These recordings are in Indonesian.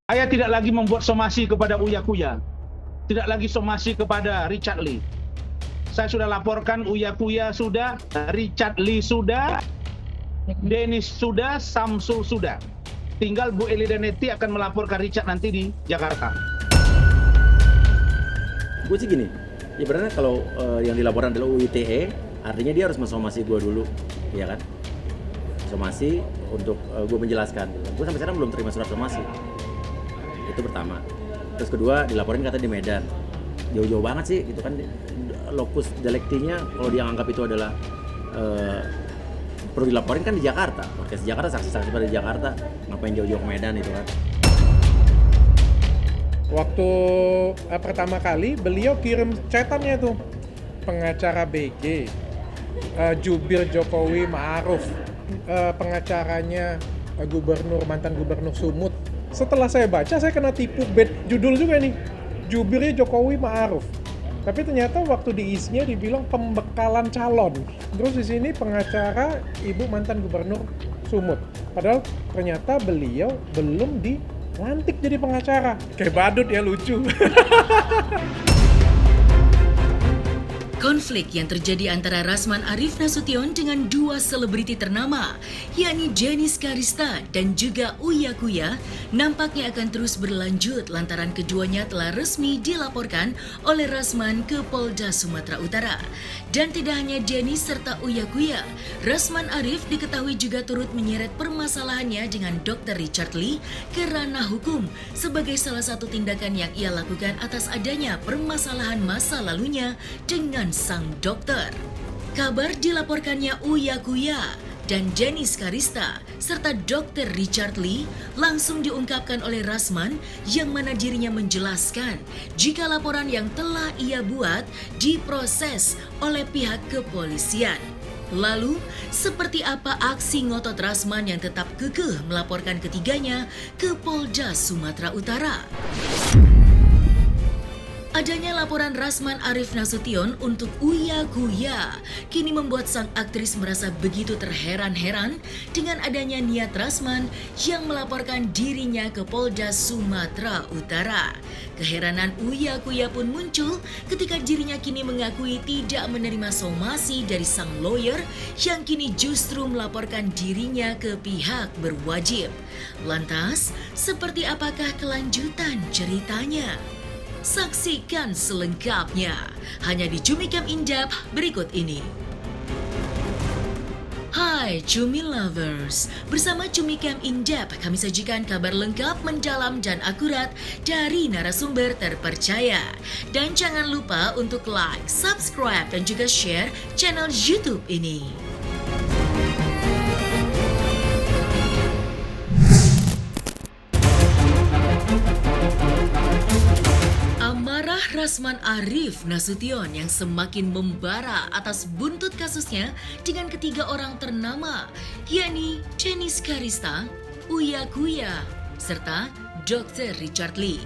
Saya tidak lagi membuat somasi kepada Uya Kuya, tidak lagi somasi kepada Richard Lee. Saya sudah laporkan Uya Kuya sudah, Richard Lee sudah, Dennis sudah, Samsul sudah. Tinggal Bu Eli Danetti akan melaporkan Richard nanti di Jakarta. Gue sih gini, ibaratnya kalau yang dilaporkan adalah UITE, artinya dia harus mensomasi gue dulu, ya kan? Somasi untuk gue menjelaskan. Gue sampai sekarang belum terima surat somasi. Itu pertama. Terus kedua, dilaporin kata di Medan. Jauh-jauh banget sih, gitu kan. Lokus deliktinya, kalau dia anggap itu adalah perlu dilaporin kan di Jakarta. Podcast di Jakarta, saksi-saksi pada di Jakarta. Ngapain jauh-jauh ke Medan itu kan. Waktu pertama kali beliau kirim chatannya tuh, pengacara BG, jubir Jokowi Ma'ruf, pengacaranya mantan gubernur Sumut. Setelah saya baca, saya kena tipu bed judul juga nih, jubirnya Jokowi Ma'ruf. Tapi ternyata waktu diisinya dibilang pembekalan calon. Terus di sini pengacara ibu mantan gubernur Sumut. Padahal ternyata beliau belum dilantik jadi pengacara. Kayak badut ya, lucu. Konflik yang terjadi antara Rasman Arif Nasution dengan dua selebriti ternama, yakni Jenis Karista dan juga Uya Kuya, nampaknya akan terus berlanjut lantaran keduanya telah resmi dilaporkan oleh Rasman ke Polda Sumatera Utara. Dan tidak hanya Jenis serta Uya Kuya, Rasman Arif diketahui juga turut menyeret permasalahannya dengan Dr. Richard Lee ke ranah hukum sebagai salah satu tindakan yang ia lakukan atas adanya permasalahan masa lalunya dengan sang dokter. Kabar dilaporkannya Uya Kuya dan Jenis Karista serta Dr. Richard Lee langsung diungkapkan oleh Rasman yang mana dirinya menjelaskan jika laporan yang telah ia buat diproses oleh pihak kepolisian. Lalu, seperti apa aksi ngotot Rasman yang tetap kekeh melaporkan ketiganya ke Polda Sumatera Utara? Adanya laporan Rasman Arif Nasution untuk Uya Kuya kini membuat sang aktris merasa begitu terheran-heran dengan adanya niat Rasman yang melaporkan dirinya ke Polda Sumatera Utara. Keheranan Uya Kuya pun muncul ketika dirinya kini mengakui tidak menerima somasi dari sang lawyer yang kini justru melaporkan dirinya ke pihak berwajib. Lantas, seperti apakah kelanjutan ceritanya? Saksikan selengkapnya hanya di Cumi Camp In-Depth berikut ini. Hai Cumi Lovers, bersama Cumi Camp In-Depth kami sajikan kabar lengkap, mendalam dan akurat dari narasumber terpercaya. Dan jangan lupa untuk like, subscribe dan juga share channel YouTube ini. Amarah Rasman Arif Nasution yang semakin membara atas buntut kasusnya dengan ketiga orang ternama, yakni Jenis Karista, Uya Kuya, serta Dr. Richard Lee.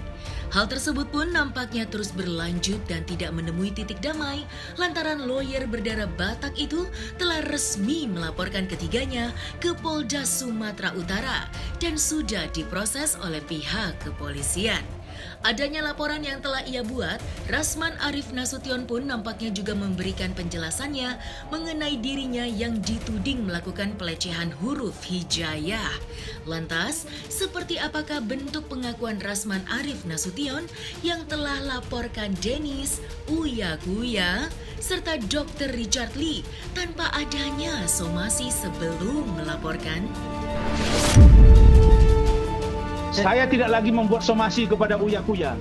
Hal tersebut pun nampaknya terus berlanjut dan tidak menemui titik damai lantaran lawyer berdarah Batak itu telah resmi melaporkan ketiganya ke Polda Sumatera Utara dan sudah diproses oleh pihak kepolisian. Adanya laporan yang telah ia buat, Rasman Arif Nasution pun nampaknya juga memberikan penjelasannya mengenai dirinya yang dituding melakukan pelecehan huruf hijayah. Lantas, seperti apakah bentuk pengakuan Rasman Arif Nasution yang telah laporkan Jenis, Uya Kuya, serta Dr. Richard Lee tanpa adanya somasi sebelum melaporkan? Saya tidak lagi membuat somasi kepada Uya Kuya,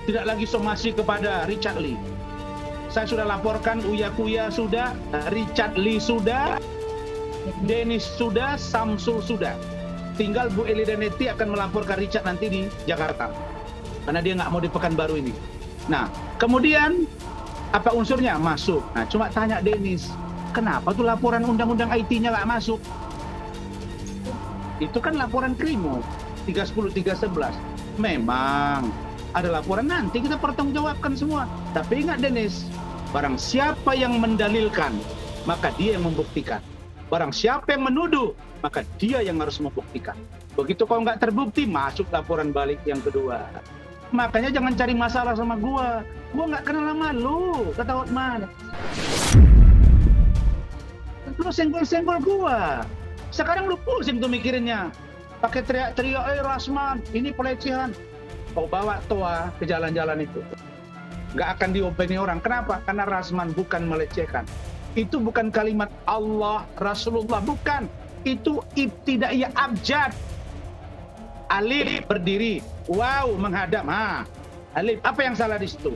tidak lagi somasi kepada Richard Lee. Saya sudah laporkan Uya Kuya sudah, Richard Lee sudah, Dennis sudah, Samsul sudah. Tinggal Bu Eli Danetti akan melaporkan Richard nanti di Jakarta, karena dia nggak mau di Pekanbaru ini. Nah, kemudian apa unsurnya? Masuk. Nah, cuma tanya Dennis, kenapa tuh laporan undang-undang IT-nya nggak masuk? Itu kan laporan Krimo 310, 311. Memang ada laporan, nanti kita pertanggungjawabkan semua. Tapi ingat Dennis, barang siapa yang mendalilkan, maka dia yang membuktikan. Barang siapa yang menuduh, maka dia yang harus membuktikan. Begitu kalau nggak terbukti, masuk laporan balik yang kedua. Makanya jangan cari masalah sama gua nggak kenal sama lu, kata Hotman. Lu senggol-senggol gua. Sekarang lu pusing tuh mikirinnya. Pakai teriak-teriak, Rasman, ini pelecehan. Kau bawa Toa ke jalan-jalan itu. Nggak akan diopeni orang. Kenapa? Karena Rasman bukan melecehkan. Itu bukan kalimat Allah, Rasulullah, bukan. Itu ibtidaiyah abjad. Alif berdiri, wow menghadap. Alif, apa yang salah di situ?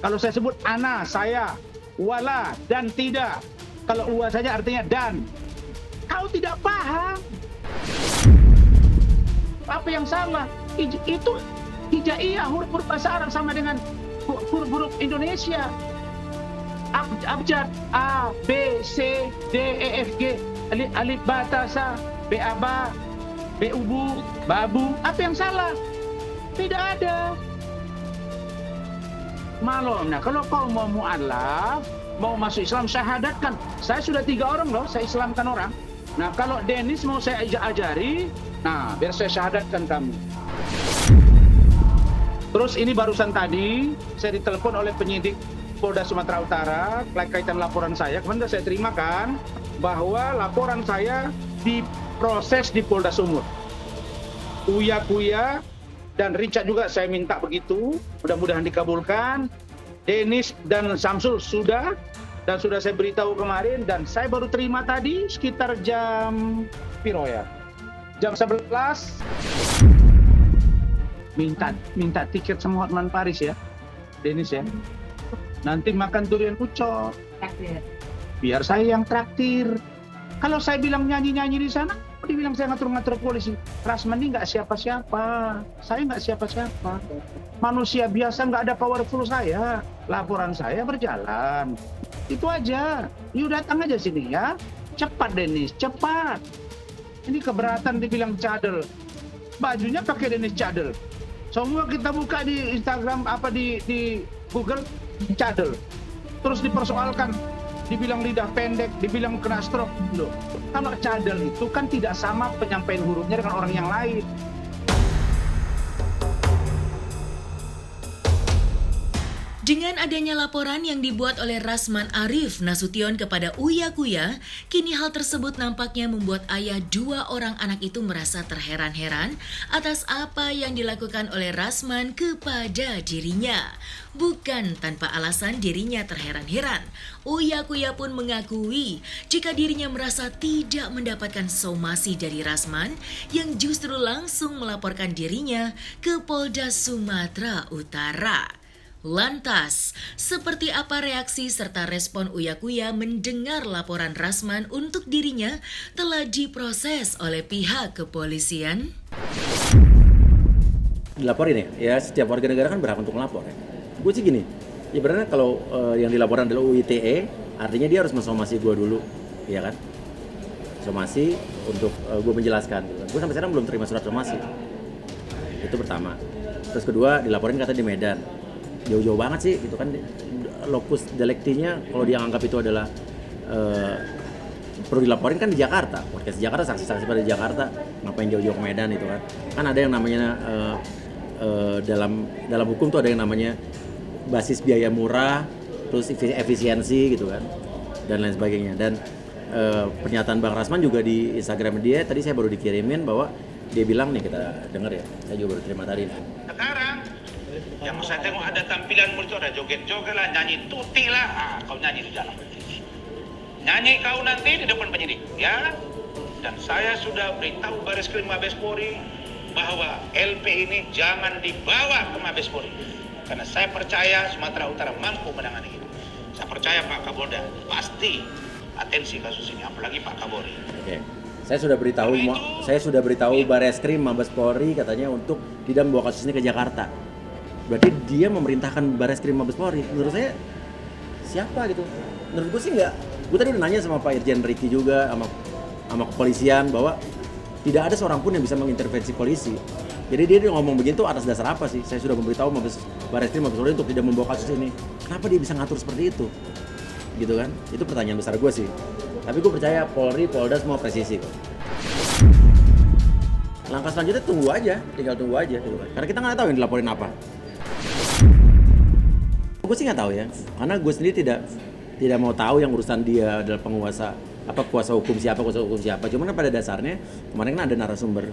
Kalau saya sebut ana, saya, wala, dan tidak. Kalau uwa saja artinya dan. Kau tidak paham. Apa yang salah? Itu hijaiyah, huruf bahasa Arab sama dengan huruf Indonesia. Abjad A, B, C, D, E, F, G. Alif batasa, B aba, B ubu, babu. Apa yang salah? Tidak ada. Malum. Nah, kalau kau mau mu'alaf, mau masuk Islam, syahadatkan. Saya sudah 3 orang loh, saya Islamkan orang. Nah, kalau Dennis mau saya ajari, nah, biar saya syahadatkan kamu. Terus ini barusan tadi, saya ditelepon oleh penyidik Polda Sumatera Utara, kaitan laporan saya. Kemarin saya terima kan, bahwa laporan saya diproses di Polda Sumut. Uya dan Richard juga saya minta begitu, mudah-mudahan dikabulkan. Dennis dan Samsul sudah, dan sudah saya beritahu kemarin, dan saya baru terima tadi sekitar jam piro ya? Jam 11. Minta tiket sama Hotman Paris ya, Dennis ya. Nanti makan durian ucok. Biar saya yang traktir. Kalau saya bilang nyanyi-nyanyi di sana, dibilang saya ngatur-ngatur polisi. Rasman ini nggak siapa-siapa. Saya nggak siapa-siapa. Manusia biasa, nggak ada powerful saya. Laporan saya berjalan. Itu aja. Yuk datang aja sini ya. Cepat Dennis, cepat. Ini keberatan dibilang cadel. Bajunya pakai Dennis cadel. Semua kita buka di Instagram, apa di Google, cadel. Terus dipersoalkan, dibilang lidah pendek, dibilang kena stroke. Loh, kalau cadel itu kan tidak sama penyampaian hurufnya dengan orang yang lain. Dengan adanya laporan yang dibuat oleh Rasman Arif Nasution kepada Uya Kuya, kini hal tersebut nampaknya membuat ayah 2 orang anak itu merasa terheran-heran atas apa yang dilakukan oleh Rasman kepada dirinya. Bukan tanpa alasan dirinya terheran-heran, Uya Kuya pun mengakui jika dirinya merasa tidak mendapatkan somasi dari Rasman yang justru langsung melaporkan dirinya ke Polda Sumatera Utara. Lantas, seperti apa reaksi serta respon Uya Kuya mendengar laporan Rasman untuk dirinya telah diproses oleh pihak kepolisian? Dilaporin ya setiap warga negara kan berhak untuk melapor ya. Gue sih gini, ibaratnya kalau yang dilaporkan adalah UITE, artinya dia harus mensomasi gue dulu, ya kan? Somasi untuk gue menjelaskan. Gue sampai sekarang belum terima surat somasi. Itu pertama. Terus kedua, dilaporin kata di Medan. Jauh-jauh banget sih gitu kan, lokus deliktinya kalau dia anggap itu adalah perlu dilaporin kan di Jakarta, podcast Jakarta, saksi-saksi pada di Jakarta, ngapain jauh-jauh ke Medan itu kan ada yang namanya dalam hukum tuh ada yang namanya basis biaya murah, terus efisiensi gitu kan, dan lain sebagainya. Dan pernyataan Bang Rasman juga di Instagram dia tadi saya baru dikirimin bahwa dia bilang nih, kita denger ya, saya juga baru terima tadi. Sekarang yang saya tengok ada tampilanmu itu, ada joget-joget lah, nyanyi tuti lah. Kau nyanyi di jalan. Nyanyi kau nanti di depan penyidik, ya. Dan saya sudah beritahu Bareskrim Mabes Polri bahwa LP ini jangan dibawa ke Mabes Polri. Karena saya percaya Sumatera Utara mampu menangani itu. Saya percaya Pak Kapolda pasti atensi kasus ini, apalagi Pak Kapolri. Oke. Saya sudah beritahu Bareskrim Mabes Polri katanya untuk tidak membawa kasus ini ke Jakarta. Berarti dia memerintahkan Bareskrim Mabes Polri. Menurut saya siapa gitu? Menurut gue sih enggak. Gue tadi udah nanya sama Pak Irjen Ricky juga sama kepolisian bahwa tidak ada seorang pun yang bisa mengintervensi polisi. Jadi dia ngomong begitu atas dasar apa sih? Saya sudah memberitahu Bareskrim Mabes Polri untuk tidak membawa kasus ini. Kenapa dia bisa ngatur seperti itu? Gitu kan? Itu pertanyaan besar gue sih. Tapi gue percaya Polri, Polda semua presisi kok. Langkah selanjutnya tunggu aja, tinggal tunggu aja gitu kan. Karena kita nggak tahu yang dilaporin apa. Gue sih nggak tahu ya, karena gue sendiri tidak mau tahu yang urusan dia adalah kuasa hukum siapa. Cuman pada dasarnya kemarin kan ada narasumber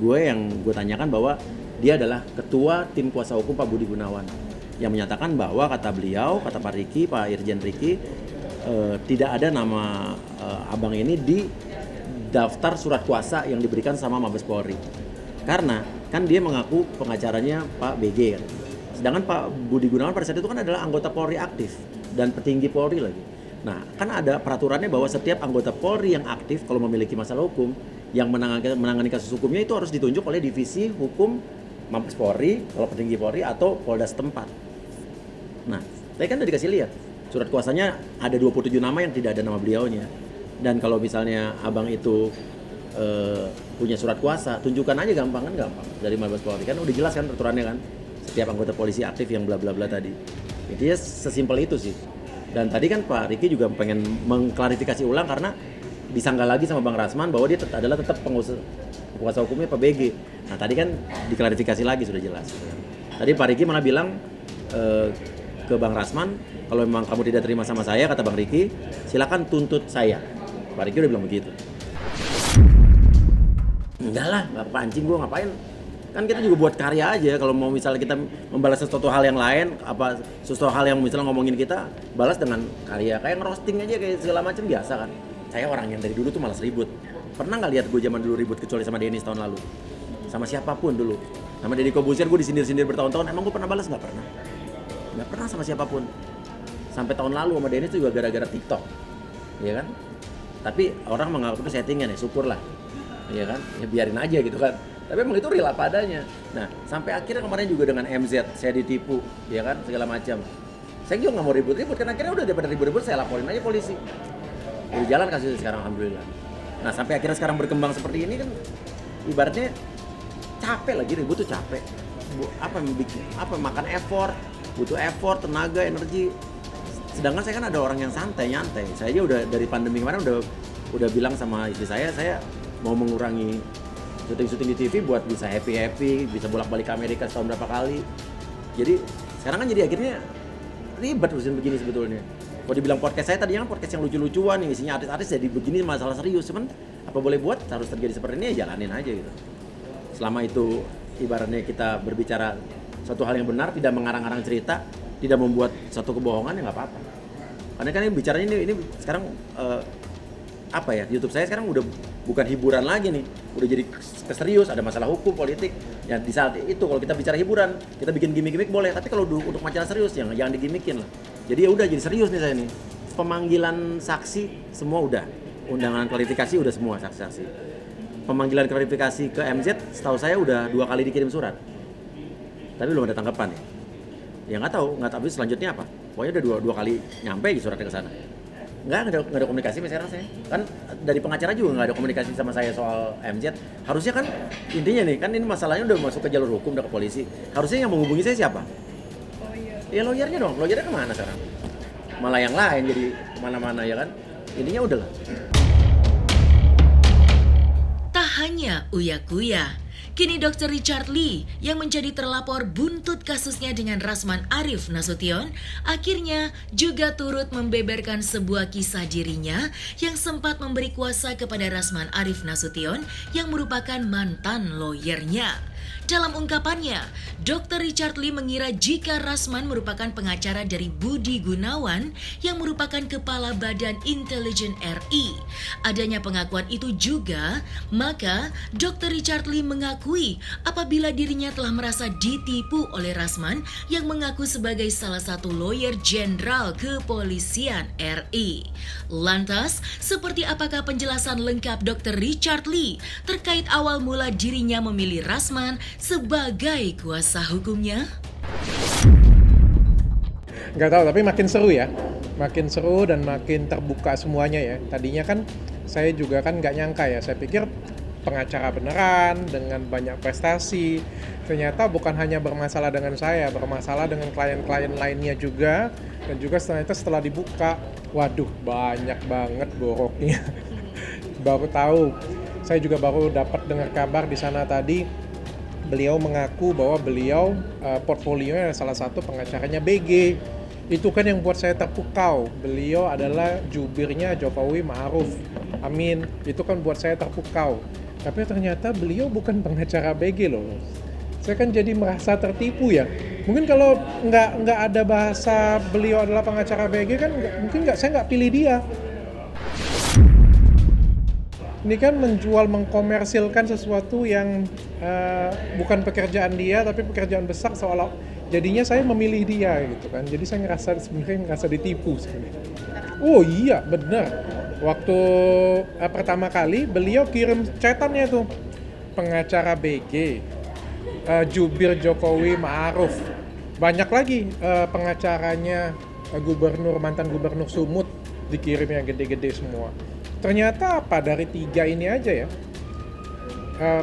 gue yang gue tanyakan bahwa dia adalah ketua tim kuasa hukum Pak Budi Gunawan yang menyatakan bahwa kata beliau, kata Pak Riki, Pak Irjen Riki, tidak ada nama abang ini di daftar surat kuasa yang diberikan sama Mabes Polri. Karena kan dia mengaku pengacaranya Pak BG kan. Sedangkan Pak Budi Gunawan pada saat itu kan adalah anggota Polri aktif dan petinggi Polri lagi. Nah, kan ada peraturannya bahwa setiap anggota Polri yang aktif kalau memiliki masalah hukum yang menangani kasus hukumnya itu harus ditunjuk oleh divisi hukum Mabes Polri, kalau petinggi Polri atau Polda setempat. Nah, tadi kan udah dikasih lihat surat kuasanya ada 27 nama yang tidak ada nama beliaunya. Dan kalau misalnya abang itu punya surat kuasa, tunjukkan aja gampang dari Mabes Polri kan udah jelas kan peraturannya kan. Setiap anggota polisi aktif yang bla bla bla tadi. Intinya sesimpel itu sih. Dan tadi kan Pak Riki juga pengen mengklarifikasi ulang karena disangka lagi sama Bang Rasman bahwa dia adalah tetap kuasa hukumnya Pak BG. Nah tadi kan diklarifikasi lagi sudah jelas. Tadi Pak Riki malah bilang ke Bang Rasman, kalau memang kamu tidak terima sama saya, kata Bang Riki, silakan tuntut saya. Pak Riki udah bilang begitu. Enggak lah, nggak pancing gue ngapain. Kan kita juga buat karya aja. Kalau mau misalnya kita membalas sesuatu hal yang lain, sesuatu hal yang misalnya ngomongin kita, balas dengan karya. Kayak ngerosting aja, kayak segala macam biasa kan. Saya orang yang dari dulu tuh malas ribut. Pernah nggak lihat gue zaman dulu ribut kecuali sama Dennis tahun lalu? Sama siapapun dulu. Sama Deddy Kobusier gue disindir-sindir bertahun-tahun. Emang gue pernah balas? Nggak pernah. Nggak pernah sama siapapun. Sampai tahun lalu sama Dennis juga gara-gara TikTok. Iya kan? Tapi orang menganggap itu settingan ya, syukurlah. Iya kan? Ya biarin aja gitu kan. Tapi emang itu real apa adanya. Nah, sampai akhirnya kemarin juga dengan MZ, saya ditipu, ya kan, segala macam. Saya juga nggak mau ribut-ribut, karena akhirnya udah daripada ribut-ribut, saya laporin aja polisi. Udah jalan kasusnya sekarang, alhamdulillah. Nah, sampai akhirnya sekarang berkembang seperti ini kan, ibaratnya capek lagi, ribut tuh capek. Makan effort, butuh effort, tenaga, energi. Sedangkan saya kan ada orang yang santai, nyantai. Saya aja udah dari pandemi kemarin udah bilang sama istri saya mau mengurangi syuting di TV buat bisa happy, bisa bolak-balik ke Amerika setahun berapa kali. Jadi sekarang kan jadi akhirnya ribet urusan begini sebetulnya. Kalau dibilang podcast saya tadinya kan podcast yang lucu-lucuan, yang isinya artis-artis, jadi begini masalah serius. Cuman apa boleh buat, harus terjadi seperti ini ya jalanin aja gitu. Selama itu ibaratnya kita berbicara suatu hal yang benar, tidak mengarang-arang cerita, tidak membuat satu kebohongan ya nggak apa-apa. Karena kan ini bicaranya ini sekarang YouTube saya sekarang udah bukan hiburan lagi nih, udah jadi serius, ada masalah hukum, politik. Ya di saat itu kalau kita bicara hiburan, kita bikin gimmick-gimmick boleh, tapi kalau untuk masalah serius jangan digimmikin lah. Jadi ya udah jadi serius nih saya nih. Pemanggilan saksi semua udah, undangan klarifikasi udah semua saksi-saksi. Pemanggilan klarifikasi ke MZ setahu saya udah 2 kali dikirim surat. Tapi belum ada tanggapan ya. Ya nggak tahu selanjutnya apa. Pokoknya udah dua kali nyampe suratnya ke sana. Nggak ada komunikasi sama saya. Kan dari pengacara juga nggak ada komunikasi sama saya soal MZ. Harusnya kan intinya nih, kan ini masalahnya udah masuk ke jalur hukum, udah ke polisi. Harusnya yang menghubungi saya siapa? Ya lawyernya dong. Lawyernya kemana sekarang? Malah yang lain jadi kemana-mana ya kan. Intinya udahlah. Tak hanya uya-kuya, kini Dr. Richard Lee yang menjadi terlapor buntut kasusnya dengan Rasman Arif Nasution akhirnya juga turut membeberkan sebuah kisah dirinya yang sempat memberi kuasa kepada Rasman Arif Nasution yang merupakan mantan lawyernya. Dalam ungkapannya, Dr. Richard Lee mengira jika Rasman merupakan pengacara dari Budi Gunawan yang merupakan Kepala Badan Intelijen RI. Adanya pengakuan itu juga, maka Dr. Richard Lee mengakui apabila dirinya telah merasa ditipu oleh Rasman yang mengaku sebagai salah satu lawyer jenderal kepolisian RI. Lantas, seperti apakah penjelasan lengkap Dr. Richard Lee terkait awal mula dirinya memilih Rasman sebagai kuasa hukumnya? Nggak tahu, tapi makin seru ya. Makin seru dan makin terbuka semuanya ya. Tadinya kan saya juga kan nggak nyangka ya. Saya pikir pengacara beneran dengan banyak prestasi. Ternyata bukan hanya bermasalah dengan saya, bermasalah dengan klien-klien lainnya juga. Dan juga setelah dibuka Waduh, banyak banget boroknya. Baru tahu. Saya juga baru dapat dengar kabar di sana tadi. Beliau mengaku bahwa beliau portfolionya salah satu pengacaranya BG. Itu kan yang buat saya terpukau. Beliau adalah jubirnya Jokowi Ma'ruf Amin. Itu kan buat saya terpukau. Tapi ternyata beliau bukan pengacara BG loh. Saya kan jadi merasa tertipu ya. Mungkin kalau nggak ada bahasa beliau adalah pengacara BG kan saya nggak pilih dia. Ini kan menjual, mengkomersilkan sesuatu yang bukan pekerjaan dia, tapi pekerjaan besar seolah jadinya saya memilih dia gitu kan. Jadi saya ngerasa ditipu sebenarnya. Oh iya, benar. Waktu pertama kali beliau kirim chatannya tuh, pengacara BG, jubir Jokowi Ma'ruf. Banyak lagi pengacaranya mantan gubernur Sumut dikirim yang gede-gede semua. Ternyata apa dari 3 ini aja ya,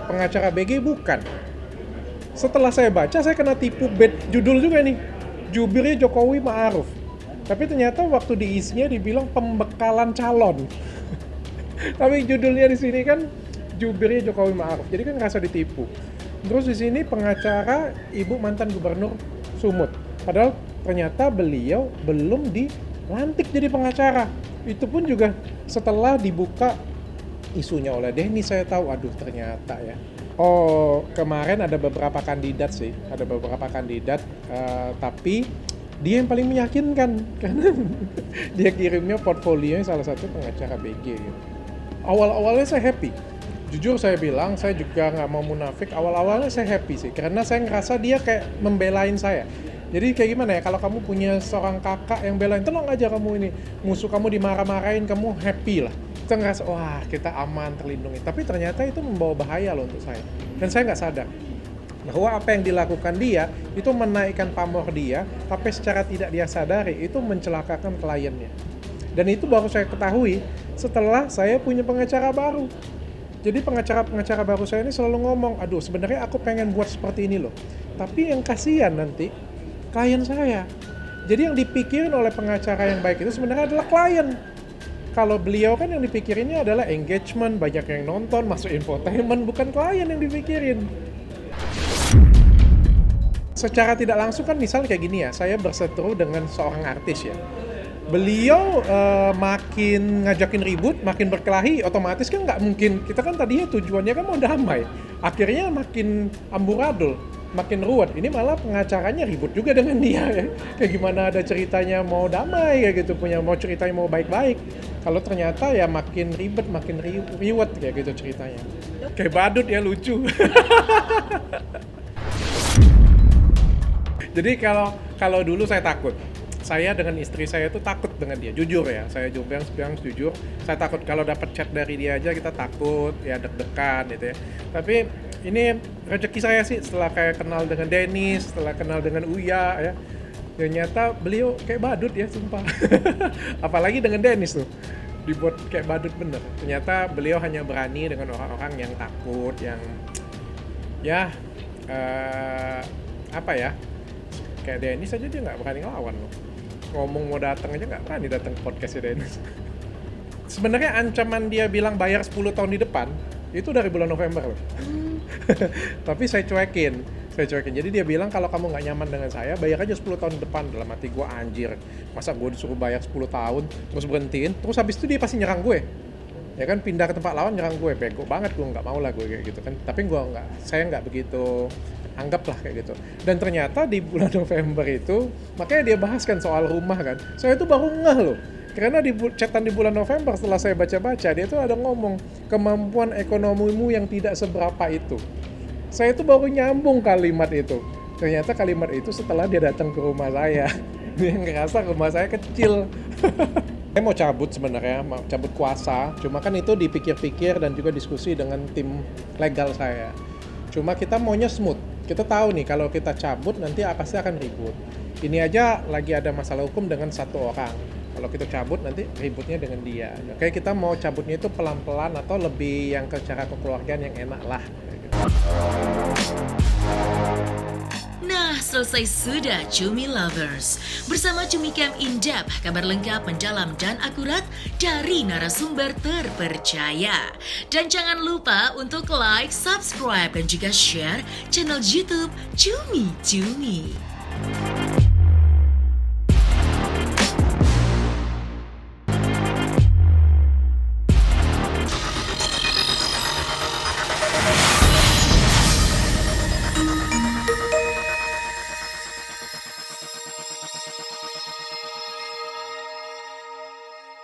pengacara BG bukan. Setelah saya baca, saya kena tipu judul juga nih, jubirnya Jokowi Ma'ruf. Tapi ternyata waktu diisinya dibilang pembekalan calon. Tapi judulnya di sini kan jubirnya Jokowi Ma'ruf, jadi kan ngerasa ditipu. Terus di sini pengacara ibu mantan gubernur Sumut. Padahal ternyata beliau belum dilantik jadi pengacara. Itu pun juga setelah dibuka isunya oleh Denny, saya tahu, aduh ternyata ya. Oh, kemarin ada beberapa kandidat sih, tapi dia yang paling meyakinkan karena dia kirimnya portfolionya salah satu pengacara BG gitu. Awal-awalnya saya happy. Jujur saya bilang, saya juga nggak mau munafik, awal-awalnya saya happy sih karena saya ngerasa dia kayak membelain saya. Jadi kayak gimana ya, kalau kamu punya seorang kakak yang belain, tenang aja kamu ini, musuh kamu dimarah-marahin, kamu happy lah. Kita ngerasa, wah kita aman, terlindungi. Tapi ternyata itu membawa bahaya loh untuk saya. Dan saya nggak sadar bahwa apa yang dilakukan dia, itu menaikkan pamor dia, tapi secara tidak dia sadari, itu mencelakakan kliennya. Dan itu baru saya ketahui setelah saya punya pengacara baru. Jadi pengacara baru saya ini selalu ngomong, aduh sebenarnya aku pengen buat seperti ini loh. Tapi yang kasihan nanti, klien saya. Jadi yang dipikirin oleh pengacara yang baik itu sebenarnya adalah klien. Kalau beliau kan yang dipikirinnya adalah engagement, banyak yang nonton, masuk infotainment, bukan klien yang dipikirin. Secara tidak langsung kan misal kayak gini ya, saya berseteru dengan seorang artis ya. Beliau makin ngajakin ribut, makin berkelahi, otomatis kan nggak mungkin. Kita kan tadinya tujuannya kan mau damai. Akhirnya makin amburadul, makin ruwet. Ini malah pengacaranya ribut juga dengan dia ya. Kayak gimana ada ceritanya mau damai kayak gitu, mau ceritanya mau baik-baik. Kalau ternyata ya makin ribet, makin riwet kayak gitu ceritanya. Kayak badut ya, lucu. Jadi kalau dulu saya takut. Saya dengan istri saya itu takut dengan dia, jujur ya. Saya jujur, saya takut kalau dapat chat dari dia aja kita takut, ya deg-degan gitu ya. Tapi ini rezeki saya sih setelah kayak kenal dengan Dennis, setelah kenal dengan Uya ya. Ternyata beliau kayak badut ya, sumpah. Apalagi dengan Dennis tuh, dibuat kayak badut bener. Ternyata beliau hanya berani dengan orang-orang yang takut, yang ya kayak Dennis aja dia nggak berani ngelawan loh. Ngomong mau datang aja nggak berani datang ke podcastnya Dennis. Sebenarnya ancaman dia bilang bayar 10 tahun di depan itu dari bulan November loh. Tapi saya cuekin. Jadi dia bilang kalau kamu nggak nyaman dengan saya, bayar aja 10 tahun depan. Dalam hati gue, anjir, masa gue disuruh bayar 10 tahun terus berhentiin, terus habis itu dia pasti nyerang gue. Ya kan, pindah ke tempat lawan nyerang gue, bego banget, gue nggak mau lah gue kayak gitu kan. Tapi saya nggak begitu anggaplah kayak gitu. Dan ternyata di bulan November itu, makanya dia bahaskan soal rumah kan. Saya itu baru ngeh loh. Karena di chatan di bulan November setelah saya baca-baca, dia tuh ada ngomong kemampuan ekonomimu yang tidak seberapa itu. Saya tuh baru nyambung kalimat itu. Ternyata kalimat itu setelah dia datang ke rumah saya. Dia ngerasa rumah saya kecil. Saya mau cabut sebenarnya, mau cabut kuasa. Cuma kan itu dipikir-pikir dan juga diskusi dengan tim legal saya. Cuma kita maunya smooth. Kita tahu nih kalau kita cabut nanti pasti akan ribut. Ini aja lagi ada masalah hukum dengan satu orang. Kalau kita cabut nanti ributnya dengan dia. Oke, kita mau cabutnya itu pelan-pelan atau lebih yang ke cara kekeluargaan yang enak lah. Nah, selesai sudah Cumi Lovers. Bersama Cumi Camp In-Depth, kabar lengkap, mendalam dan akurat dari narasumber terpercaya. Dan jangan lupa untuk like, subscribe dan juga share channel YouTube Cumi Cumi.